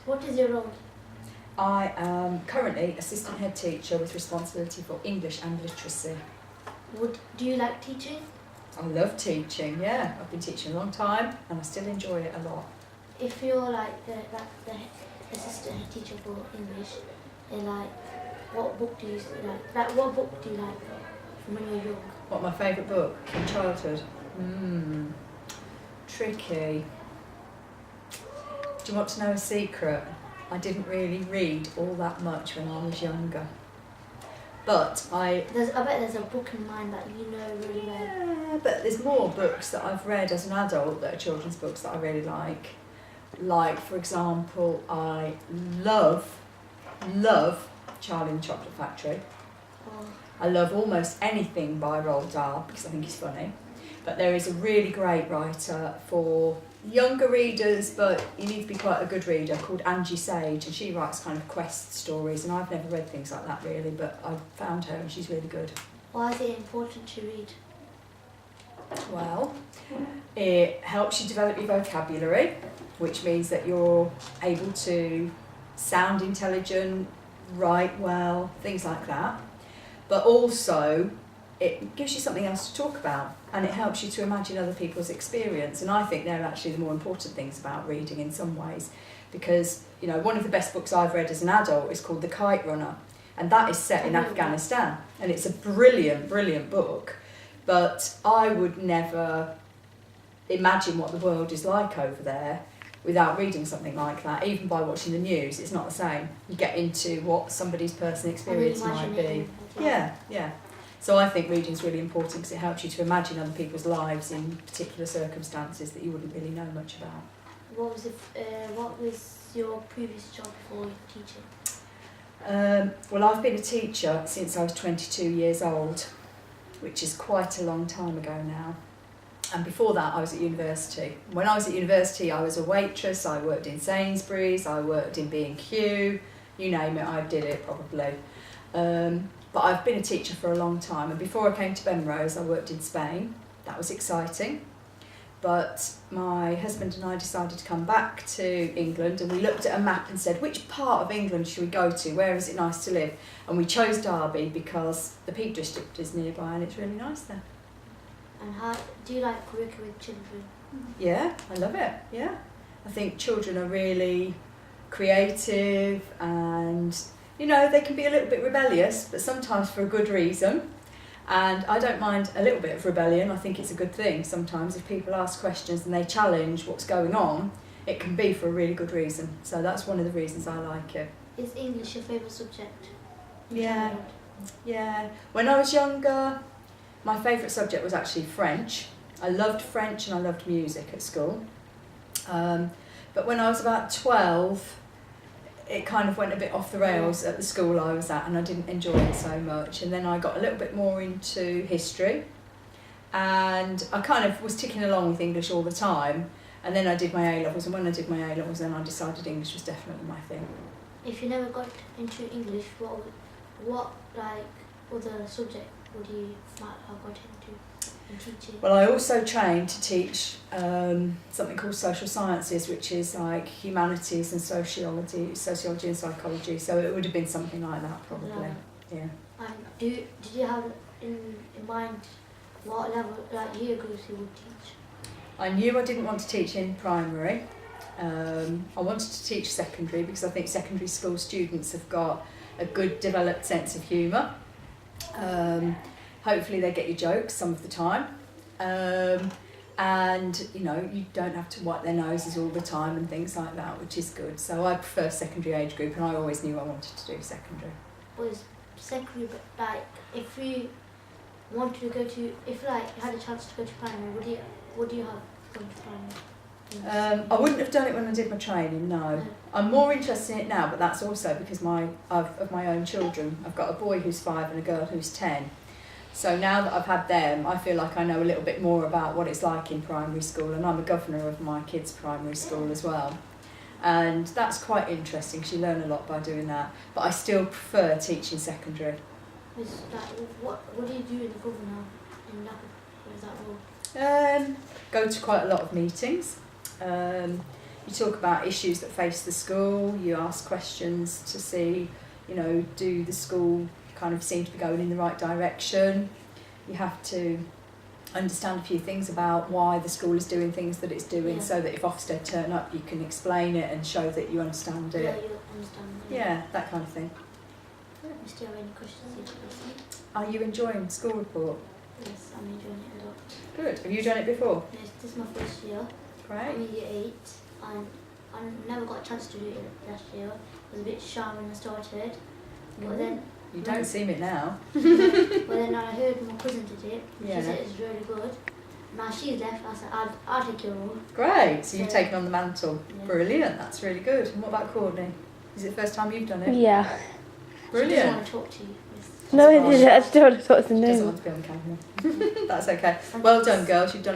What is your role? I am currently assistant head teacher with responsibility for English and literacy. Do you like teaching? I love teaching, yeah. I've been teaching a long time and I still enjoy it a lot. If you're like the assistant head teacher for English, what book do you like? What book do you like from when you were young? What, my favourite book from childhood? Tricky. Do you want to know a secret? I didn't really read all that much when I was younger. But I bet there's a book in mind that you know really well. Yeah, but there's more books that I've read as an adult that are children's books that I really like. Like, for example, I love Charlie and the Chocolate Factory. Oh. I love almost anything by Roald Dahl because I think he's funny. But there is a really great writer for younger readers, but you need to be quite a good reader, called Angie Sage, and she writes kind of quest stories, and I've never read things like that really, but I've found her and she's really good. Why is it important to read? Well, it helps you develop your vocabulary, which means that you're able to sound intelligent, write well, things like that. But also, it gives you something else to talk about, and it helps you to imagine other people's experience. And I think they're actually the more important things about reading in some ways, because one of the best books I've read as an adult is called The Kite Runner, and that is set in Afghanistan, and it's a brilliant, brilliant book. But I would never imagine what the world is like over there without reading something like that. Even by watching the news, it's not the same. You get into what somebody's personal experience might be. Yeah. So I think reading is really important because it helps you to imagine other people's lives in particular circumstances that you wouldn't really know much about. What was your previous job before teaching? Well, I've been a teacher since I was 22 years old, which is quite a long time ago now. And before that, I was at university. When I was at university, I was a waitress. I worked in Sainsbury's. I worked in B&Q. You name it, I did it probably. But I've been a teacher for a long time, and before I came to Benrose I worked in Spain. That was exciting. But my husband and I decided to come back to England, and we looked at a map and said, which part of England should we go to? Where is it nice to live? And we chose Derby because the Peak District is nearby and it's really nice there. And how do you like working with children? Yeah, I love it, yeah. I think children are really creative and they can be a little bit rebellious, but sometimes for a good reason. And I don't mind a little bit of rebellion. I think it's a good thing sometimes. If people ask questions and they challenge what's going on, it can be for a really good reason. So that's one of the reasons I like it. Is English your favourite subject? Yeah. When I was younger, my favourite subject was actually French. I loved French and I loved music at school. But when I was about 12, it kind of went a bit off the rails at the school I was at, and I didn't enjoy it so much. And then I got a little bit more into history, and I kind of was ticking along with English all the time. And then I did my A-levels, and when I did my A-levels, then I decided English was definitely my thing. If you never got into English, what other subject would you might have got into in teaching? Well, I also trained to teach something called social sciences, which is like humanities and sociology and psychology. So it would have been something like that, probably. Yeah. And did you have in mind what level, year groups you would teach? I knew I didn't want to teach in primary. I wanted to teach secondary because I think secondary school students have got a good developed sense of humour. Hopefully they get your jokes some of the time. And you don't have to wipe their noses all the time and things like that, which is good. So I prefer secondary age group, and I always knew I wanted to do secondary. Was secondary, if you wanted to go to, if you had a chance to go to primary, would you have gone to primary? I wouldn't have done it when I did my training, no. I'm more interested in it now, but that's also because of my own children. I've got a boy who's 5 and a girl who's 10. So now that I've had them, I feel like I know a little bit more about what it's like in primary school, and I'm a governor of my kids' primary school as well. And that's quite interesting because you learn a lot by doing that. But I still prefer teaching secondary. What do you do in the governor in that role? Go to quite a lot of meetings. You talk about issues that face the school. You ask questions to see, you know, do the school kind of seem to be going in the right direction. You have to understand a few things about why the school is doing things that it's doing, so that if Ofsted turn up, you can explain it and show that you understand it. Yeah, you understand. Yeah, that kind of thing. If you have any questions, you can ask me. Are you enjoying school report? Yes, I'm enjoying it a lot. Good. Have you done it before? Yes, this is my first year. Great. I'm in year 8 and I never got a chance to do it last year. I was a bit shy when I started. But then You don't seem it now. but then I heard my cousin did it. Yeah. She said it was really good. Now she's left, I said I'll take your role. Great. So you've So- taken on the mantle. Yeah. Brilliant. That's really good. And what about Courtney? Is it the first time you've done it? Yeah. She doesn't Brilliant. want to talk to you. Yes. No, I still want to talk to Doesn't know. want to be on camera. That's okay. Well done, girls. You've done a